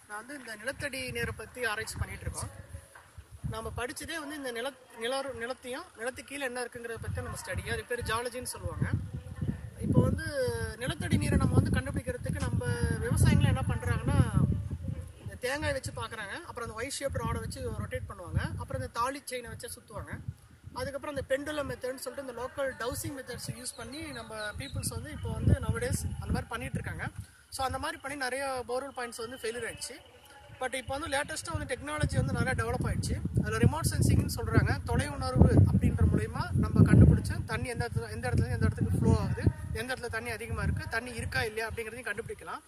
நான் வந்து இந்த நிலத்தடி நீரை பற்றி ஆராய்ச்சி பண்ணிட்டு இருக்கோம். நம்ம படிச்சதே வந்து இந்த நிலத்தையும் நிலத்துக்கு கீழே என்ன இருக்குங்கிறத பற்றி நம்ம ஸ்டடி, அது பேர் ஜாலஜின்னு சொல்லுவாங்க. இப்போ வந்து நிலத்தடி நீரை நம்ம வந்து கண்டுபிடிக்கிறதுக்கு நம்ம விவசாயிகள் என்ன பண்ணுறாங்கன்னா, இந்த தேங்காய் வச்சு பார்க்குறாங்க, அப்புறம் அந்த ஒய் ஷேப் ராடை வச்சு ரொட்டேட் பண்ணுவாங்க, அப்புறம் இந்த தாலி செயினை வச்சு சுற்றுவாங்க. அதுக்கப்புறம் அந்த பெண்டுலம் மெத்தட்னு சொல்லிட்டு இந்த லோக்கல் டவுசிங் மெத்தட்ஸ் யூஸ் பண்ணி நம்ம பீப்புள்ஸ் வந்து இப்போ வந்து நவடேஸ் அந்த மாதிரி பண்ணிட்டு இருக்காங்க. ஸோ அந்த மாதிரி பண்ணி நிறைய போர்வெல் பாயிண்ட்ஸ் வந்து ஃபெயிலியர் ஆயிடுச்சு. பட் இப்போ வந்து லேட்டஸ்ட்டாக வந்து டெக்னாலஜி வந்து நிறையா டெவலப் ஆயிடுச்சு. அதில் ரிமோட் சென்சிங்னு சொல்கிறாங்க. தொலை உணர்வு அப்படின்ற மூலயமா நம்ம கண்டுபிடிச்சி தண்ணி எந்த இடத்துல எந்த இடத்துக்கு ஃப்ளோ ஆகுது, எந்த இடத்துல தண்ணி அதிகமாக இருக்குது, தண்ணி இருக்கா இல்லையா அப்படிங்கிறதையும் கண்டுபிடிக்கலாம்.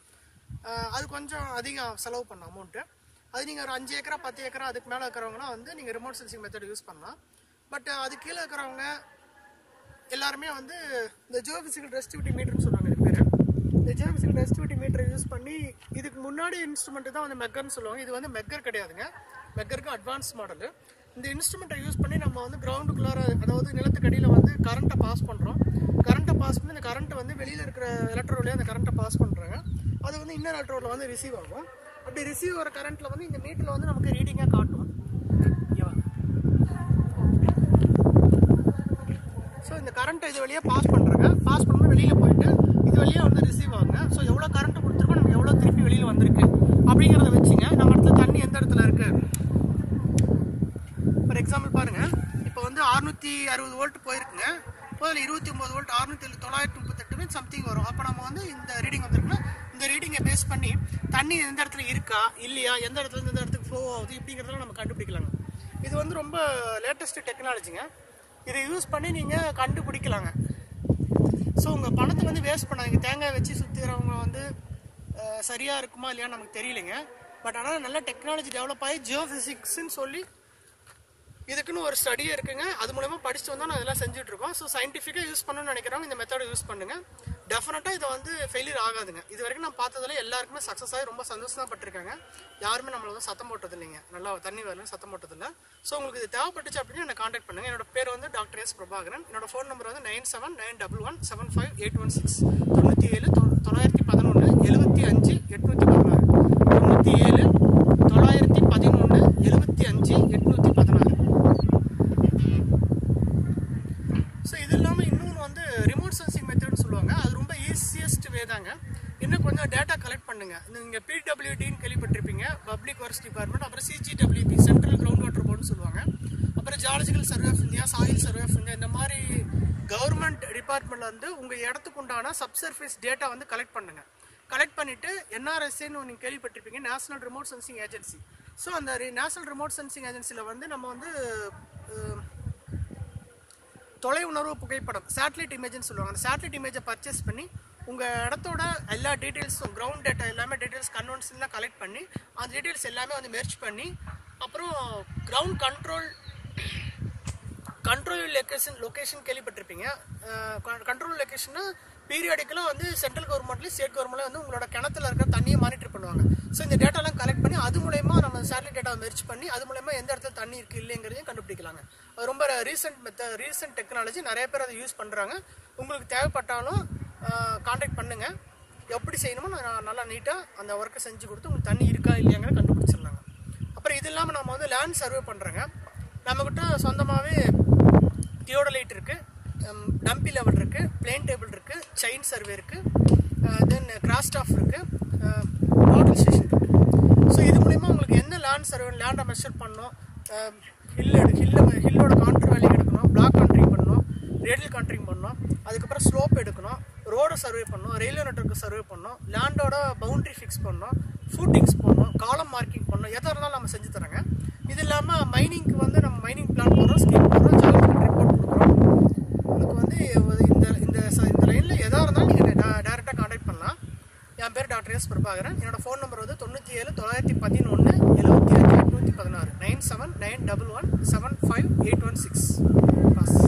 அது கொஞ்சம் அதிகம் செலவு பண்ண அமௌண்ட்டு. அது நீங்கள் ஒரு 5 ஏக்கரா 10 ஏக்கரா அதுக்கு மேலே இருக்கிறவங்களாம் வந்து நீங்கள் ரிமோட் சென்சிங் மெத்தட் யூஸ் பண்ணலாம். பட் அது கீழே இருக்கிறவங்க எல்லாருமே வந்து இந்த ஜியோபிசிக்கல் ரெசிஸ்டிவிட்டி மீட்டர்னு சொல்கிறாங்க. இது பேர் இந்த ஜியோபிசிக்கல் ரெசிஸ்டிவிட்டி மீட்டரை யூஸ் பண்ணி, இதுக்கு முன்னாடி இன்ஸ்ட்ருமெண்ட்டு தான் வந்து மெக்கர்னு சொல்லுவாங்க. இது வந்து மெக்கர் கிடையாதுங்க, மெக்கருக்கு அட்வான்ஸ் மாடலு. இந்த இன்ஸ்ட்ருமெண்ட்டை யூஸ் பண்ணி நம்ம வந்து கிரவுண்டுக்குள்ளார, அதாவது நிலத்துக்கு அடியில் வந்து கரண்ட்டை பாஸ் பண்ணுறோம். கரண்ட்டை பாஸ் பண்ணி இந்த கரண்ட்டை வந்து வெளியில் இருக்கிற எலக்ட்ரோட்லேயே அந்த கரண்ட்டை பாஸ் பண்ணுறாங்க. அது வந்து இன்னர் எலக்ட்ரோடில் வந்து ரிசீவ் ஆகும். அப்படி ரிசீவ் ஆகிற கரண்ட்டில் வந்து இந்த மீட்டரில் வந்து நமக்கு ரீடிங்காக காட்டும். ஸோ இந்த கரண்ட்டை இது வழியாக பாஸ் பண்ணுறாங்க. பாஸ் பண்ணும்போது வெளியில் போயிட்டு இது வழியாக வந்து ரிசீவ் ஆகுங்க. ஸோ எவ்வளோ கரண்ட்டு கொடுத்துருக்கோம், நமக்கு எவ்வளோ திருப்பி வெளியில் வந்திருக்கு அப்படிங்கிறத வச்சுங்க நம்ம இடத்துல தண்ணி எந்த இடத்துல இருக்குது. ஃபார் எக்ஸாம்பிள் பாருங்கள், இப்போ வந்து 660 வோல்ட் போயிருக்குங்க. இப்போ அதில் 29 வோல்ட் 938 சம்திங் வரும். அப்போ நம்ம வந்து இந்த ரீடிங் வந்துருக்குன்னா இந்த ரீடிங்கை பேஸ் பண்ணி தண்ணி எந்த இடத்துல இருக்கா இல்லையா, எந்த இடத்துல எந்த இடத்துக்கு ஃப்ளோ ஆகுது இப்படிங்கிறதெல்லாம் நம்ம கண்டுபிடிக்கலாங்க. இது வந்து ரொம்ப லேட்டஸ்ட் டெக்னாலஜிங்க. இதை யூஸ் பண்ணி நீங்கள் கண்டுபிடிக்கலாங்க. ஸோ உங்கள் பணத்தை வந்து வேஸ்ட் பண்ணாதீங்க. தேங்காய் வச்சு சுற்றுறவங்க வந்து சரியாக இருக்குமா இல்லையான்னு நமக்கு தெரியலைங்க. பட் ஆனால் நல்ல டெக்னாலஜி டெவலப் ஆகி ஜியோஃபிசிக்ஸ்ன்னு சொல்லி இதுக்குன்னு ஒரு ஸ்டடியே இருக்குங்க. அது மூலமா படிச்சுட்டு வந்தால் நான் இதெல்லாம் செஞ்சுட்டு இருக்கோம். ஸோ சயின்டிஃபிக்காக யூஸ் பண்ணணும்னு நினைக்கிறவங்க இந்த மெத்தடை யூஸ் பண்ணுங்க. டெஃபினட்டாக இதை வந்து ஃபெயிலியர் ஆகாதுங்க. இது வரைக்கும் நான் பார்த்ததில் எல்லாருக்குமே சக்ஸஸ் ஆகி ரொம்ப சந்தோஷப்பட்டிருக்காங்க. யாருமே நம்மளை வந்து சத்தம் போட்டது இல்லைங்க, நல்லா தண்ணி வரலன்னு சத்தம் போட்டதில்லை. ஸோ உங்களுக்கு இது தேவைப்பட்டுச்சு அப்படின்னு என்னை காண்டாக்ட் பண்ணுங்க. என்னோட பேர் வந்து டாக்டர் எஸ் பிரபாகரன். என்னோட ஃபோன் நம்பர் வந்து 9791175816 97 911 75 816 97 911 75 816. ஸோ இது இல்லாமல் இன்னொன்று வந்து ரிமோட் சென்சிங் மெத்தட்னு சொல்லுவாங்க. அது ரொம்ப ஈஸியஸ்ட் வே தாங்க. இன்னும் கொஞ்சம் டேட்டா கலெக்ட் பண்ணுங்க. நீங்கள் பிடபிள்யூடின்னு கேள்விப்பட்டிருப்பீங்க, பப்ளிக் ஒர்க்ஸ் டிபார்ட்மெண்ட். அப்புறம் சிஜிடபிள்யூபி சென்ட்ரல் கிரவுண்ட் வாட்டர் போர்டுன்னு சொல்லுவாங்க. அப்புறம் geological survey of India, soil survey of India, இந்த மாதிரி கவர்மெண்ட் டிபார்ட்மெண்ட்ல வந்து உங்கள் இடத்துக்கு உண்டான சப்சர்ஃபேஸ் டேட்டா வந்து கலெக்ட் பண்ணுங்க. கலெக்ட் பண்ணிட்டு என்ஆர்எஸ்ஏன்னு நீங்கள் கேள்விப்பட்டிருப்பீங்க, national remote sensing agency. So அந்த நேஷனல் ரிமோட் சென்சிங் ஏஜென்சியில் வந்து நம்ம வந்து தொலை உணர்வு புகைப்படம், சேட்டலைட் இமேஜ்னு சொல்லுவாங்க. அந்த சேட்டலைட் இமேஜை பர்ச்சேஸ் பண்ணி உங்கள் இடத்தோட எல்லா டீட்டெயில்ஸும், கிரவுண்ட் டேட்டா எல்லாமே டீட்டெயில்ஸ் கன்வென்ஷன்லாம் கலெக்ட் பண்ணி அந்த டீட்டெயில்ஸ் எல்லாமே வந்து மெர்ஜ் பண்ணி, அப்புறம் கிரவுண்ட் கண்ட்ரோல் லொக்கேஷன் கேள்விப்பட்டிருப்பீங்க. கண்ட்ரோல் லொக்கேஷன்னா பீரியாடிக்கலாக வந்து சென்ட்ரல் கவர்மெண்ட்லேயும் ஸ்டேட் கவர்மெண்ட்லேயும் வந்து உங்களோட கிணத்துல இருக்கிற தண்ணியை மானிட்டர் பண்ணுவாங்க. ஸோ இந்த டேட்டாலாம் கலெக்ட் பண்ணி அது மூலயமா நம்ம சேட்டலைட் டேட்டாவை மெர்ஜ் பண்ணி அது மூலயமா எந்த இடத்துல தண்ணி இருக்குது இல்லைங்கிறதையும் கண்டுபிடிக்கலாங்க. அது ரொம்ப ரீசெண்ட் டெக்னாலஜி. நிறைய பேர் அதை யூஸ் பண்ணுறாங்க. உங்களுக்கு தேவைப்பட்டாலும் கான்டாக்ட் பண்ணுங்கள். எப்படி செய்யணுமோ நான் நல்லா நீட்டாக அந்த ஒர்க்கை செஞ்சு கொடுத்து உங்களுக்கு தண்ணி இருக்கா இல்லையாங்கிற கண்டுபிடிச்சிடலாங்க. அப்புறம் இது இல்லாமல் நம்ம வந்து லேண்ட் சர்வே பண்ணுறோங்க. நம்மக்கிட்ட சொந்தமாகவே தியோடலைட் இருக்குது, டம்பி லெவல் இருக்குது, பிளேன் டேபிள் இருக்குது, செயின் சர்வே இருக்குது, தென் கிராஸ்டாஃப் இருக்குது, டோட்டல் ஸ்டேஷன் இருக்குது. ஸோ இது மூலிமா உங்களுக்கு என்ன லேண்ட் சர்வே, லேண்டை மெஷர் பண்ணணும், ஹில்லோட கான்ட்ரி வேல்யூ எடுக்கணும், பிளாக் கான்ட்ரிங் பண்ணணும், ரேடியல் கான்ட்ரிங் பண்ணணும், அதுக்கப்புறம் ஸ்லோப் எடுக்கணும், ரோடை சர்வே பண்ணணும், ரயில்வே நெட்வொர்க்கு சர்வே பண்ணணும், லேண்டோட பவுண்ட்ரி ஃபிக்ஸ் பண்ணணும், ஃபூட்டிங்ஸ் பண்ணணும், காலம் மார்க்கிங் பண்ணணும், எதாக இருந்தாலும் நம்ம செஞ்சு தரோங்க. இது இல்லாமல் மைனிங்க்கு வந்து நம்ம மைனிங் பிளான் போடுறோம், ஸ்கீம் போடுறோம், ஜாலிக்கு ரிப்போர்ட் கொடுக்குறோம். உங்களுக்கு வந்து இந்த லைனில் எதாக இருந்தாலும் நீங்கள் டேரெக்டாக கான்டாக்ட் பண்ணலாம். என் பேர் டாக்டர் எஸ் பிரபாகரன். என்னோட ஃபோன் நம்பர் வந்து 97 911 75 816 97 911 75816.